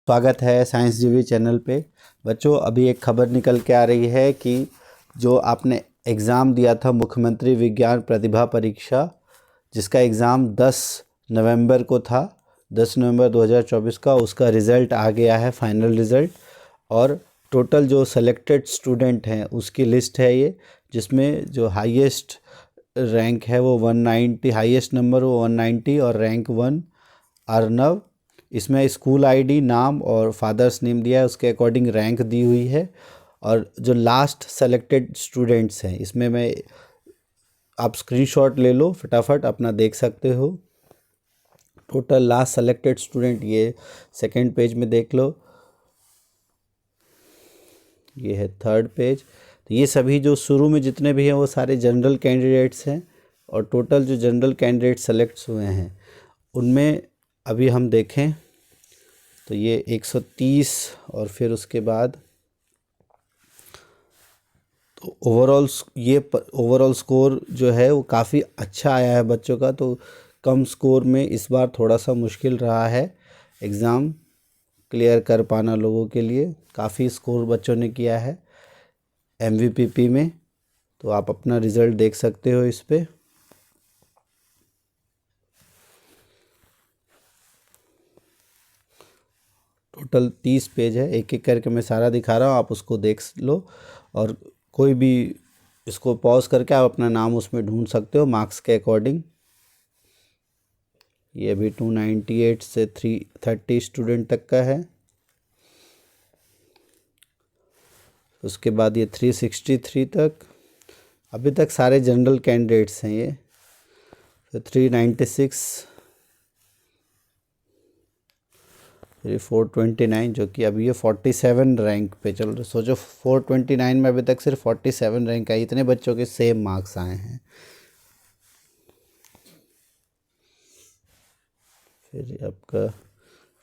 स्वागत है साइंस जीवी चैनल पे। बच्चों, अभी एक खबर निकल के आ रही है कि जो आपने एग्ज़ाम दिया था मुख्यमंत्री विज्ञान प्रतिभा परीक्षा, जिसका एग्ज़ाम 10 नवंबर को था, 10 नवंबर 2024 का, उसका रिज़ल्ट आ गया है, फाइनल रिज़ल्ट। और टोटल जो सेलेक्टेड स्टूडेंट हैं उसकी लिस्ट है ये, जिसमें जो हाईएस्ट रैंक है वो 190, हाईएस्ट नंबर वो 190 और रैंक 1 अर्नव। इसमें स्कूल आईडी, नाम और फादर्स नेम दिया है, उसके अकॉर्डिंग रैंक दी हुई है। और जो लास्ट सेलेक्टेड स्टूडेंट्स हैं इसमें मैं आप स्क्रीनशॉट ले लो, फटाफट अपना देख सकते हो। टोटल लास्ट सेलेक्टेड स्टूडेंट ये सेकंड पेज में देख लो, ये है थर्ड पेज। तो ये सभी जो शुरू में जितने भी हैं वो सारे जनरल कैंडिडेट्स हैं। और टोटल जो जनरल कैंडिडेट सेलेक्ट हुए हैं उनमें अभी हम देखें तो ये 130 और फिर उसके बाद तो ओवरऑल स्कोर जो है वो काफ़ी अच्छा आया है बच्चों का। तो कम स्कोर में इस बार थोड़ा सा मुश्किल रहा है एग्ज़ाम क्लियर कर पाना लोगों के लिए। काफ़ी स्कोर बच्चों ने किया है एमवीपीपी में, तो आप अपना रिज़ल्ट देख सकते हो इस पे। टोटल 30 पेज है, एक एक करके मैं सारा दिखा रहा हूँ, आप उसको देख लो। और कोई भी इसको पॉज करके आप अपना नाम उसमें ढूंढ सकते हो मार्क्स के अकॉर्डिंग। ये अभी 298 से 330 स्टूडेंट तक का है। उसके बाद ये 363 तक, अभी तक सारे जनरल कैंडिडेट्स हैं ये। तो 396, फिर 429, जो कि अभी ये 47 रैंक पे चल रहा है। सोचो 429 में अभी तक सिर्फ 47 रैंक आई, इतने बच्चों के सेम मार्क्स आए हैं। फिर आपका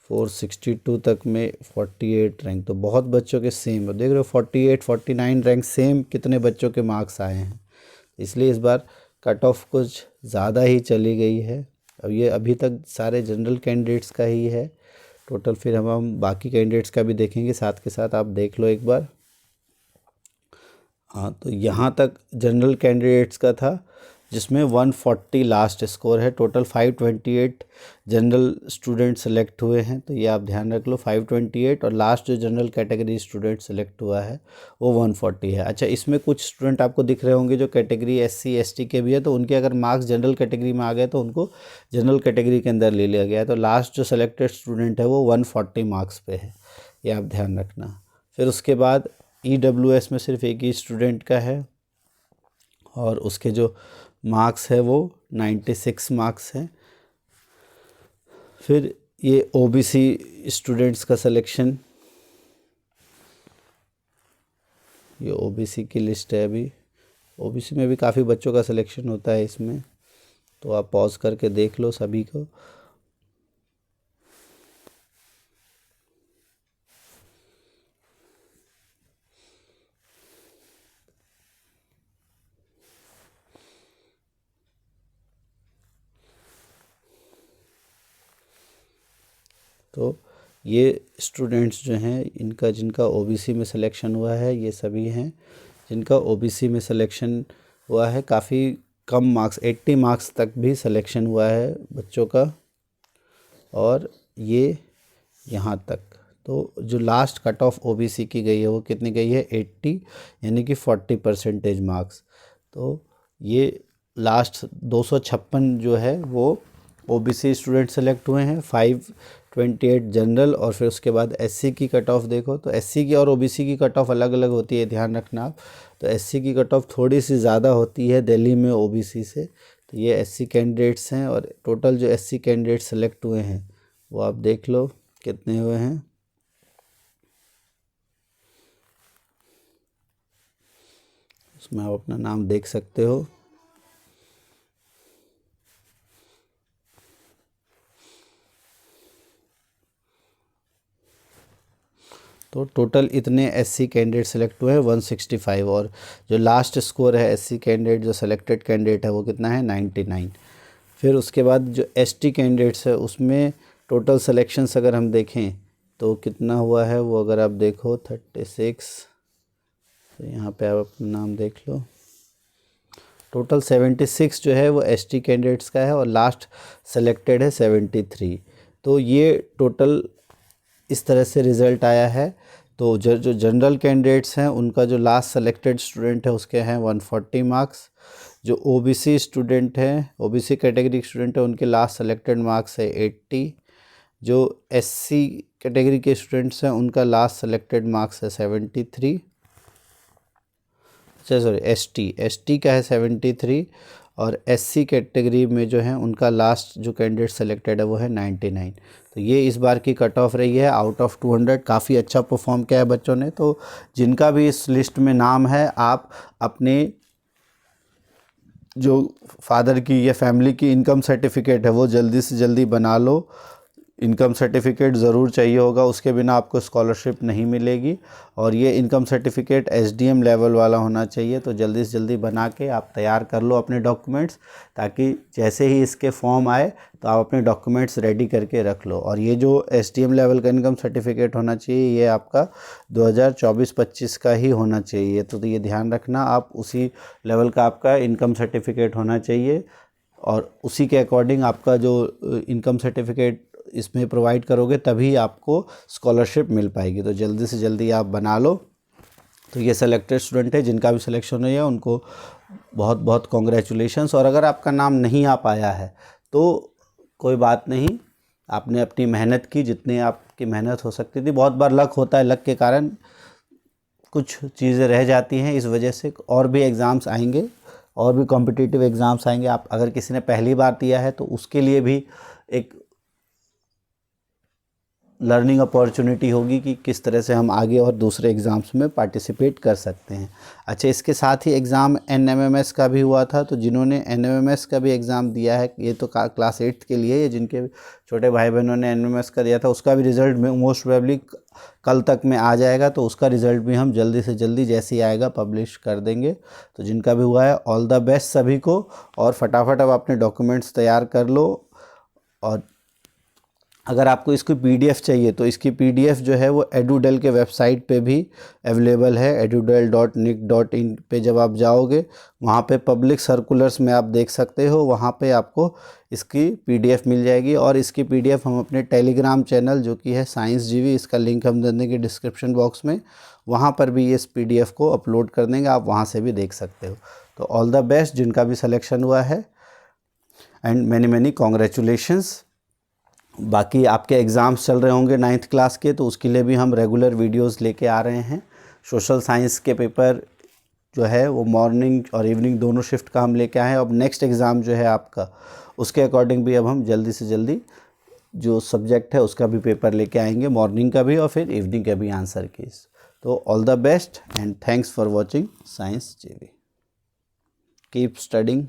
462 तक में 48 रैंक, तो बहुत बच्चों के सेम देख रहे हो, 48 49 रैंक सेम कितने बच्चों के मार्क्स आए हैं। इसलिए इस बार कट ऑफ कुछ ज़्यादा ही चली गई है। अब ये अभी तक सारे जनरल कैंडिडेट्स का ही है टोटल, फिर हम बाकी कैंडिडेट्स का भी देखेंगे साथ के साथ, आप देख लो एक बार। हाँ, तो यहाँ तक जनरल कैंडिडेट्स का था, जिसमें 140 लास्ट स्कोर है। टोटल 528 जनरल स्टूडेंट सेलेक्ट हुए हैं, तो ये आप ध्यान रख लो, 528। और लास्ट जो जनरल कैटेगरी स्टूडेंट सेलेक्ट हुआ है वो 140 है। अच्छा, इसमें कुछ स्टूडेंट आपको दिख रहे होंगे जो कैटेगरी SC ST के भी है, तो उनके अगर मार्क्स जनरल कैटेगरी में आ गए तो उनको जनरल कैटेगरी के अंदर ले लिया गया है। तो लास्ट जो सेलेक्टेड स्टूडेंट है वो 140 मार्क्स पे है, ये आप ध्यान रखना। फिर उसके बाद EWS में सिर्फ एक ही स्टूडेंट का है और उसके जो मार्क्स है वो 96 मार्क्स हैं। फिर ये OBC स्टूडेंट्स का सिलेक्शन, ये OBC की लिस्ट है। अभी OBC में भी काफ़ी बच्चों का सिलेक्शन होता है इसमें, तो आप पॉज करके देख लो सभी को। तो ये स्टूडेंट्स जो हैं इनका जिनका OBC में सिलेक्शन हुआ है, ये सभी हैं जिनका OBC में सिलेक्शन हुआ है। काफ़ी कम मार्क्स, 80 मार्क्स तक भी सिलेक्शन हुआ है बच्चों का। और ये यहाँ तक, तो जो लास्ट कट ऑफ OBC की गई है वो कितनी गई है, 80, यानी कि 40% मार्क्स। तो ये लास्ट 256 जो है वो OBC स्टूडेंट सेलेक्ट हुए हैं, 528 जनरल। और फिर उसके बाद SC की कट ऑफ देखो, तो SC की और OBC की कट ऑफ अलग अलग होती है, ध्यान रखना आप। तो SC की कट ऑफ थोड़ी सी ज़्यादा होती है दिल्ली में OBC से। तो ये SC कैंडिडेट्स हैं, और टोटल जो SC कैंडिडेट सेलेक्ट हुए हैं वो आप देख लो कितने हुए हैं। उसमें आप अपना नाम देख सकते हो। तो टोटल इतने SC कैंडिडेट सेलेक्ट हुए हैं 165, और जो लास्ट स्कोर है SC कैंडिडेट जो सेलेक्टेड कैंडिडेट है वो कितना है, 99। फिर उसके बाद जो ST कैंडिडेट्स है उसमें टोटल सिलेक्शंस अगर हम देखें तो कितना हुआ है वो अगर आप देखो 36, तो यहाँ पे आप अपना नाम देख लो। टोटल 76 जो है वो एसटी कैंडिडेट्स का है और लास्ट सेलेक्टेड है 73। तो ये टोटल इस तरह से रिज़ल्ट आया है। तो जो जनरल कैंडिडेट्स हैं उनका जो लास्ट सेलेक्टेड स्टूडेंट है उसके हैं 140 मार्क्स। जो ओबीसी स्टूडेंट हैं, ओबीसी कैटेगरी स्टूडेंट है, उनके लास्ट सेलेक्टेड मार्क्स है 80। जो एससी कैटेगरी के स्टूडेंट्स हैं उनका लास्ट सेलेक्टेड मार्क्स है 73। अच्छा सॉरी, एसटी का है 73 और एससी कैटेगरी में जो है उनका लास्ट जो कैंडिडेट सेलेक्टेड है वो है 99। तो ये इस बार की कट ऑफ रही है आउट ऑफ 200। काफ़ी अच्छा परफॉर्म किया है बच्चों ने। तो जिनका भी इस लिस्ट में नाम है, आप अपने जो फादर की या फैमिली की इनकम सर्टिफिकेट है वो जल्दी से जल्दी बना लो। इनकम सर्टिफिकेट ज़रूर चाहिए होगा, उसके बिना आपको स्कॉलरशिप नहीं मिलेगी। और ये इनकम सर्टिफिकेट एसडीएम लेवल वाला होना चाहिए। तो जल्दी से जल्दी बना के आप तैयार कर लो अपने डॉक्यूमेंट्स, ताकि जैसे ही इसके फॉर्म आए तो आप अपने डॉक्यूमेंट्स रेडी करके रख लो। और ये जो एसडीएम लेवल का इनकम सर्टिफिकेट होना चाहिए ये आपका 2024-25 का ही होना चाहिए। तो ये ध्यान रखना, आप उसी लेवल का आपका इनकम सर्टिफिकेट होना चाहिए और उसी के अकॉर्डिंग आपका जो इनकम सर्टिफिकेट इसमें प्रोवाइड करोगे तभी आपको स्कॉलरशिप मिल पाएगी। तो जल्दी से जल्दी आप बना लो। तो ये सेलेक्टेड स्टूडेंट है, जिनका भी सिलेक्शन हुआ है उनको बहुत बहुत कॉन्ग्रेचुलेशंस। और अगर आपका नाम नहीं आ पाया है तो कोई बात नहीं, आपने अपनी मेहनत की, जितनी आपकी मेहनत हो सकती थी। बहुत बार लक होता है, लक के कारण कुछ चीज़ें रह जाती हैं, इस वजह से और भी एग्ज़ाम्स आएंगे, और भी कॉम्पिटिटिव एग्ज़ाम्स आएंगे। आप अगर किसी ने पहली बार दिया है तो उसके लिए भी एक लर्निंग अपॉर्चुनिटी होगी कि किस तरह से हम आगे और दूसरे एग्ज़ाम्स में पार्टिसिपेट कर सकते हैं। अच्छा, इसके साथ ही एग्ज़ाम एनएमएमएस का भी हुआ था। तो जिन्होंने एनएमएमएस का भी एग्ज़ाम दिया है, ये तो क्लास 8 के लिए, जिनके छोटे भाई बहनों ने एनएमएमएस का दिया था, उसका भी रिज़ल्ट में मोस्ट प्रोबेबली कल तक में आ जाएगा। तो उसका रिज़ल्ट भी हम जल्दी से जल्दी जैसे ही आएगा पब्लिश कर देंगे। तो जिनका भी हुआ है ऑल द बेस्ट सभी को। और फटाफट अब अपने डॉक्यूमेंट्स तैयार कर लो। और अगर आपको इसकी पीडीएफ चाहिए तो इसकी पीडीएफ जो है वो एडुडेल के वेबसाइट पे भी अवेलेबल है, edudel.nic.in पे जब आप जाओगे वहाँ पे पब्लिक सर्कुलर्स में आप देख सकते हो, वहाँ पे आपको इसकी पीडीएफ मिल जाएगी। और इसकी पीडीएफ हम अपने टेलीग्राम चैनल जो कि है साइंस जीवी, इसका लिंक हम दे देंगे डिस्क्रिप्शन बॉक्स में, वहाँ पर भी इस पीडीएफ को अपलोड कर देंगे, आप वहाँ से भी देख सकते हो। तो ऑल द बेस्ट जिनका भी सिलेक्शन हुआ है, एंड मैनी मैनी कॉन्ग्रेचुलेशंस। बाकी आपके एग्ज़ाम्स चल रहे होंगे 9th क्लास के, तो उसके लिए भी हम रेगुलर वीडियोस लेके आ रहे हैं। सोशल साइंस के पेपर जो है वो मॉर्निंग और इवनिंग दोनों शिफ्ट का हम लेके आए हैं। अब नेक्स्ट एग्ज़ाम जो है आपका, उसके अकॉर्डिंग भी अब हम जल्दी से जल्दी जो सब्जेक्ट है उसका भी पेपर लेके आएंगे, मॉर्निंग का भी और फिर इवनिंग का भी आंसर कीज। तो all the best and thanks for watching science GV. Keep studying.